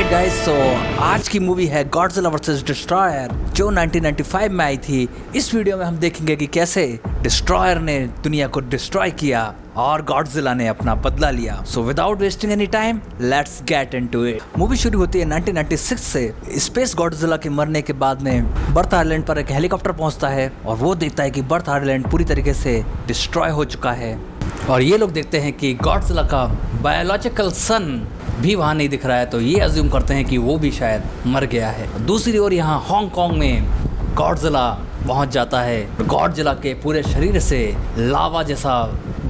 Alright guys, सो आज की movie है गॉडजिला वर्सेस डिस्ट्रॉयर जो 1995 में आई थी। इस वीडियो में हम देखेंगे कि कैसे डिस्ट्रॉयर ने दुनिया को डिस्ट्रॉय किया और गॉडजिला ने अपना बदला लिया। So without wasting any time let's get into it. Movie शुरू होती है 1996 से। स्पेस गॉडजिला के मरने के बाद में बर्थ आइलैंड पर एक हेलीकॉप्टर पहुंचता है और वो देखता है कि बर्थ आइलैंड पूरी तरीके से डिस्ट्रॉय हो चुका है और ये लोग देखते हैं कि गॉडजिला का बायोलॉजिकल सन भी वहाँ नहीं दिख रहा है, तो ये अज्यूम करते हैं कि वो भी शायद मर गया है। दूसरी ओर यहाँ हांगकांग में गॉडजिला पहुँच जाता है। गॉडजिला के पूरे शरीर से लावा जैसा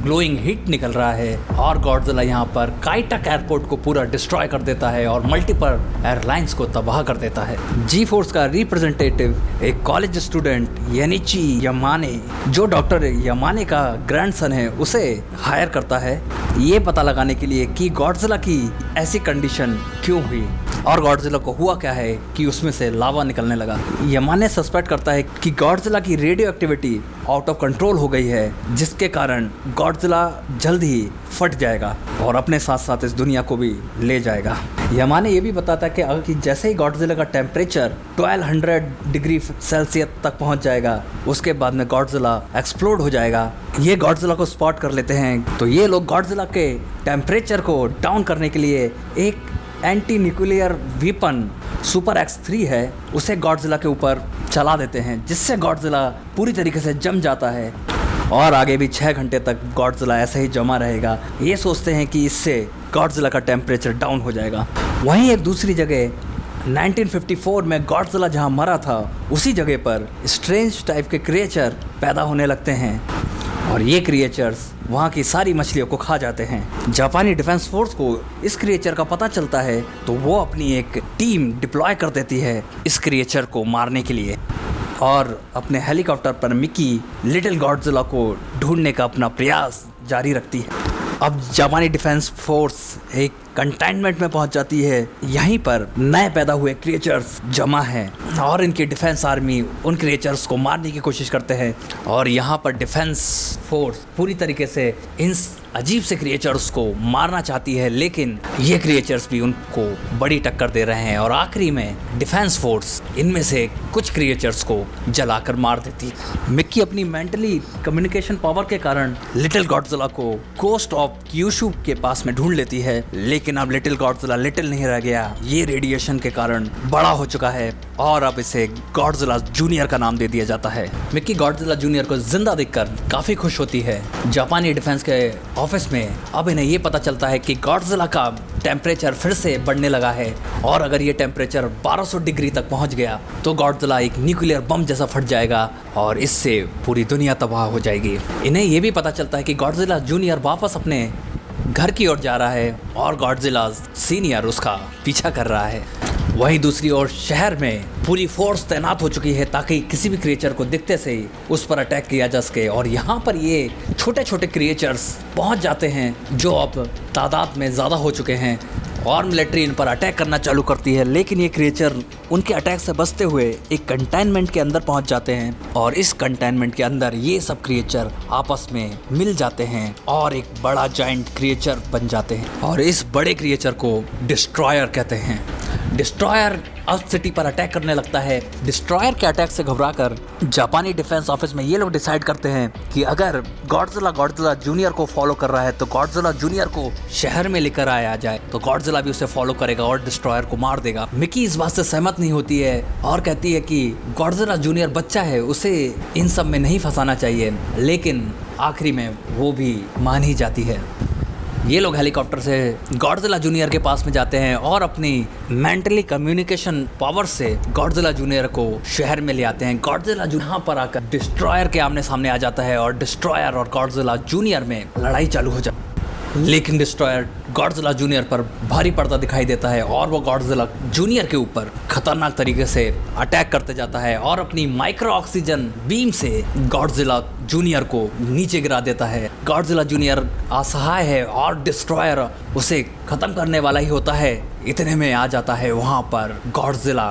ग्लोइंग हीट निकल रहा है और गॉडजिला यहाँ पर काइटक एयरपोर्ट को पूरा डिस्ट्रॉय कर देता है और मल्टीपल एयरलाइंस को तबाह कर देता है। जी फोर्स का रिप्रेजेंटेटिव एक कॉलेज स्टूडेंट यानिची यमाने, जो डॉक्टर यमाने का ग्रैंडसन है, उसे हायर करता है ये पता लगाने के लिए कि गॉडजिला की ऐसी कंडीशन क्यों हुई और गॉडजिला को हुआ क्या है कि उसमें से लावा निकलने लगा। यमाने सस्पेक्ट करता है कि गॉडजिला की radio activity out of control हो गई है, जिसके कारण गॉडजिला जल्द ही फट जाएगा और अपने साथ साथ इस दुनिया को भी ले जाएगा। यमाने ये भी बताता है कि अगर कि जैसे ही गॉडजिला का टेम्परेचर 1200 डिग्री सेल्सियस तक पहुंच जाएगा, उसके बाद में गॉडजिला एक्सप्लोड हो जाएगा। ये गॉडजिला को स्पॉट कर लेते हैं, तो ये लोग गॉडजिला के टेम्परेचर को डाउन करने के लिए एक anti nuclear weapon super X3 है, उसे गॉडजिला के ऊपर चला देते हैं, जिससे गॉडजिला पूरी तरीके से जम जाता है और आगे भी 6 घंटे तक गॉडजिला ऐसे ही जमा रहेगा। ये सोचते हैं कि इससे गॉडजिला का टेम्परेचर डाउन हो जाएगा। वहीं एक दूसरी जगह 1954 में गॉडजिला जहां मरा था, उसी जगह पर स्ट्रेंज टाइप के क्रिएचर पैदा होने लगते हैं और ये क्रिएचर्स वहाँ की सारी मछलियों को खा जाते हैं। जापानी डिफेंस फोर्स को इस क्रिएचर का पता चलता है, तो वो अपनी एक टीम डिप्लॉय कर देती है इस क्रिएचर को मारने के लिए और अपने हेलीकॉप्टर पर मिकी लिटिल गॉडजिला को ढूंढने का अपना प्रयास जारी रखती है। अब जापानी डिफेंस फोर्स एक कंटेनमेंट में पहुंच जाती है। यहीं पर नए पैदा हुए क्रिएचर्स जमा हैं और इनकी डिफेंस आर्मी उन क्रिएचर्स को मारने की कोशिश करते हैं और यहाँ पर डिफेंस फोर्स पूरी तरीके से इन अजीब से क्रिएचर्स को मारना चाहती है, लेकिन ये क्रिएचर्स भी उनको बड़ी टक्कर दे रहे हैं और आखिरी में डिफेंस फोर्स इनमें से कुछ क्रिएचर्स को जलाकर मार देती है। मिक्की अपनी मेंटली कम्युनिकेशन पावर के कारण लिटिल गॉडजिला को कोस्ट ऑफ क्यूशू के पास में ढूंढ लेती है, लेकिन अब लिटिल गॉडजिला लिटिल नहीं रह गया। ये रेडिएशन के कारण बड़ा हो चुका है और अब इसे गॉडजिला जूनियर का नाम दे दिया जाता है। मिक्की गॉडजिला जूनियर को जिंदा देखकर काफी खुश होती है। जापानी डिफेंस के ऑफिस में अब इन्हें ये पता चलता है कि गॉडजिला का टेम्परेचर फिर से बढ़ने लगा है और अगर ये टेम्परेचर 1200 डिग्री तक पहुंच गया तो गॉडजिला एक न्यूक्लियर बम जैसा फट जाएगा और इससे पूरी दुनिया तबाह हो जाएगी। इन्हें ये भी पता चलता है कि गॉडजिला जूनियर वापस अपने घर की ओर जा रहा है और गॉडजिला सीनियर उसका पीछा कर रहा है। वहीं दूसरी ओर शहर में पूरी फोर्स तैनात हो चुकी है ताकि किसी भी क्रिएचर को दिखते से ही उस पर अटैक किया जा सके और यहाँ पर ये छोटे छोटे क्रिएचर्स पहुँच जाते हैं जो अब तादाद में ज़्यादा हो चुके हैं और मिलिट्री इन पर अटैक करना चालू करती है, लेकिन ये क्रिएचर उनके अटैक से बचते हुए एक कंटेनमेंट के अंदर पहुंच जाते हैं और इस कंटेनमेंट के अंदर ये सब क्रिएचर आपस में मिल जाते हैं और एक बड़ा जायंट क्रिएचर बन जाते हैं और इस बड़े क्रिएचर को डिस्ट्रॉयर कहते हैं। डिस्ट्रॉयर अर्थ सिटी पर अटैक करने लगता है। डिस्ट्रॉयर के अटैक से घबराकर जापानी डिफेंस ऑफिस में ये लोग डिसाइड करते हैं कि अगर गॉडजिला जूनियर को फॉलो कर रहा है तो गॉडजिला जूनियर को शहर में लेकर आया जाए, तो गॉडजिला भी उसे फॉलो करेगा और डिस्ट्रॉयर को मार देगा। मिकी इस बात से सहमत नहीं होती है और कहती है कि गॉडजिला जूनियर बच्चा है, उसे इन सब में नहीं फंसाना चाहिए, लेकिन आखिरी में वो भी मान ही जाती है। ये लोग हेलीकॉप्टर से गॉडजिला जूनियर के पास में जाते हैं और अपनी मेंटली कम्युनिकेशन पावर से गॉडजिला जूनियर को शहर में ले आते हैं। गॉडजिला यहाँ पर आकर डिस्ट्रॉयर के आमने सामने आ जाता है और डिस्ट्रॉयर और गॉडजिला जूनियर में लड़ाई चालू हो जाती है, लेकिन डिस्ट्रॉयर गॉडजिला जूनियर पर भारी पड़ता दिखाई देता है और वो गॉडजिला जूनियर के ऊपर खतरनाक तरीके से अटैक करते जाता है और अपनी माइक्रो ऑक्सीजन बीम से गॉडजिला जूनियर को नीचे गिरा देता है। गॉडजिला जूनियर असहाय है और डिस्ट्रॉयर उसे खत्म करने वाला ही होता है। इतने में आ जाता है वहाँ पर गॉडजिला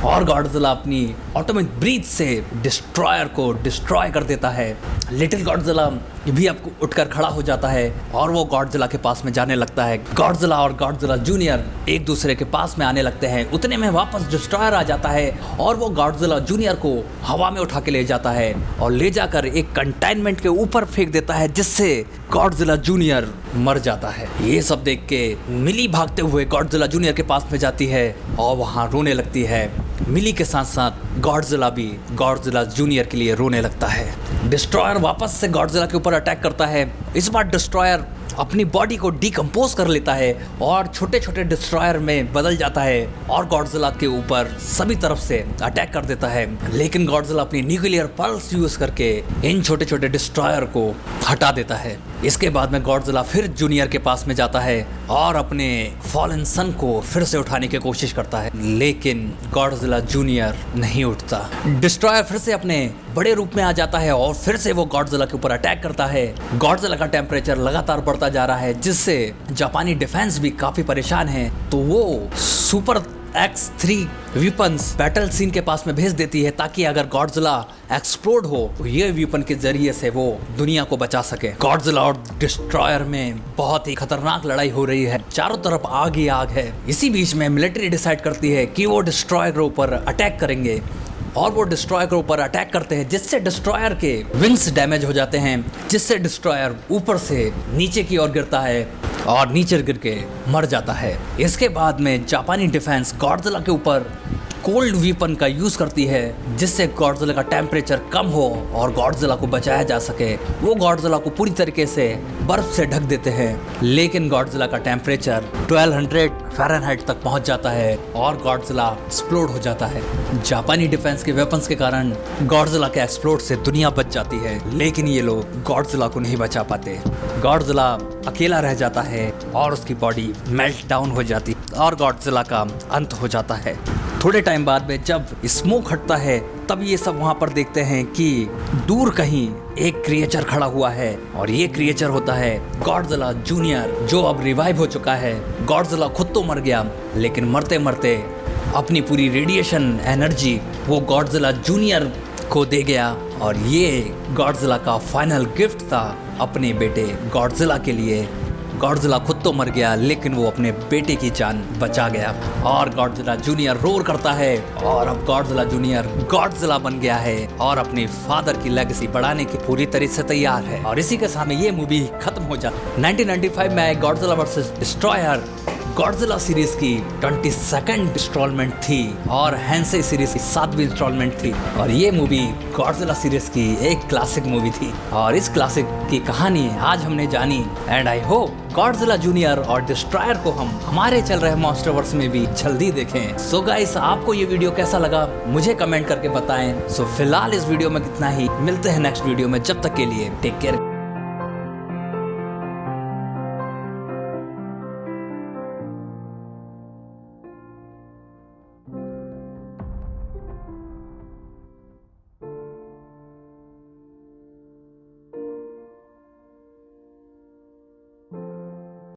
और गॉडजिला अपनी ऑटोमेटिक ब्रीथ से डिस्ट्रॉयर को डिस्ट्रॉय कर देता है। लिटिल गॉडजिला भी आपको उठकर खड़ा हो जाता है और वो गॉडजिला के पास में जाने लगता है। गॉडजिला और गॉडजिला जूनियर एक दूसरे के पास में आने लगते हैं। उतने में वापस डिस्ट्रॉयर आ जाता है और वो गॉडजिला जूनियर को हवा में उठा के ले जाता है और ले जाकर एक कंटेनमेंट के ऊपर फेंक देता है, जिससे गॉडजिला जूनियर मर जाता है। ये सब देख के मिली भागते हुए गॉडजिला जूनियर के पास में जाती है और वहाँ रोने लगती है। मिली के साथ साथ गॉडजिला भी गॉडजिला जूनियर के लिए रोने लगता है। डिस्ट्रॉयर वापस से गॉडजिला के ऊपर अटैक करता है। इस बार डिस्ट्रॉयर अपनी बॉडी को डिकम्पोज कर लेता है और छोटे छोटे डिस्ट्रॉयर में बदल जाता है और गॉडजिला के ऊपर सभी तरफ से अटैक कर देता है। लेकिन गॉडजिला अपनी न्यूक्लियर पल्स यूज करके इन छोटे छोटे डिस्ट्रॉयर को हटा देता है। इसके बाद में गॉडजिला फिर जूनियर के पास में जाता है और अपने फॉलन सन को फिर से उठाने की कोशिश करता है, लेकिन गॉडजिला जूनियर नहीं उठता। डिस्ट्रॉयर फिर से अपने बड़े रूप में आ जाता है और फिर से वो गॉडजिला के ऊपर अटैक करता है। गॉडजिला का टेम्परेचर लगातार बढ़ता जा रहा है, जिससे जापानी डिफेंस भी काफी परेशान है। तो वो super X3 weapons battle scene के पास में भेज देती है ताकि अगर गॉडजिला एक्सप्लोड हो तो ये वेपन के जरिए से वो दुनिया को बचा सके। गॉडजिला और डिस्ट्रॉयर में बहुत ही खतरनाक लड़ाई हो रही है, चारों तरफ आग ही आग है। इसी बीच में मिलिट्री डिसाइड करती है कि वो डिस्ट्रॉयर के ऊपर अटैक करेंगे और वो डिस्ट्रॉयर के ऊपर अटैक करते हैं, जिससे डिस्ट्रॉयर के विंग्स डैमेज हो जाते हैं, जिससे डिस्ट्रॉयर ऊपर से नीचे की ओर गिरता है और नीचे गिर के मर जाता है। इसके बाद में जापानी डिफेंस गॉडजिला के ऊपर कोल्ड वेपन का यूज करती है, जिससे गॉडजिला का टेम्परेचर कम हो और गॉडजिला को बचाया जा सके। वो गॉडजिला को पूरी तरीके से बर्फ से ढक देते हैं, लेकिन गॉडजिला का टेम्परेचर 1200 फ़ारेनहाइट तक पहुंच जाता है और गॉडजिला एक्सप्लोड हो जाता है। जापानी डिफेंस के वेपन्स के कारण गॉडजिला के एक्सप्लोड से दुनिया बच जाती है, लेकिन ये लोग गॉडजिला को नहीं बचा पाते। गॉडजिला अकेला रह जाता है और उसकी बॉडी मेल्ट डाउन हो जाती और गॉडजिला का अंत हो जाता है। थोड़े टाइम बाद में जब स्मोक हटता है तब ये सब वहाँ पर देखते हैं कि दूर कहीं एक क्रिएचर खड़ा हुआ है और ये क्रिएचर होता है गॉडजिला जूनियर, जो अब रिवाइव हो चुका है। गॉडजिला खुद तो मर गया, लेकिन मरते मरते अपनी पूरी रेडिएशन एनर्जी वो गॉडजिला जूनियर को दे गया और ये गॉडजिला का फाइनल गिफ्ट था अपने बेटे गॉडजिला के लिए। गॉडजिला खुद तो मर गया, लेकिन वो अपने बेटे की जान बचा गया और गॉडजिला जूनियर रोर करता है और अब गॉडजिला जूनियर गॉडजिला बन गया है और अपने फादर की लेगेसी बढ़ाने की पूरी तरह से तैयार है। और इसी के साथ में ये मूवी खत्म हो जाती। 1995 में Godzilla versus destroyer Godzilla series की 22nd इंस्टॉलमेंट थी और हेंसेई सीरीज की 7वीं इंस्टॉलमेंट थी और ये मूवी गॉडजिला सीरीज की एक क्लासिक मूवी थी और इस क्लासिक की कहानी आज हमने जानी। And I hope Godzilla junior और डिस्ट्रॉयर को हम हमारे चल रहे मॉन्स्टरवर्स में भी जल्दी देखें। सो गाइस, आपको ये वीडियो कैसा लगा मुझे कमेंट करके बताएं। सो फिलहाल इस वीडियो में कितना ही, मिलते हैं नेक्स्ट वीडियो में। जब तक के लिए टेक केयर।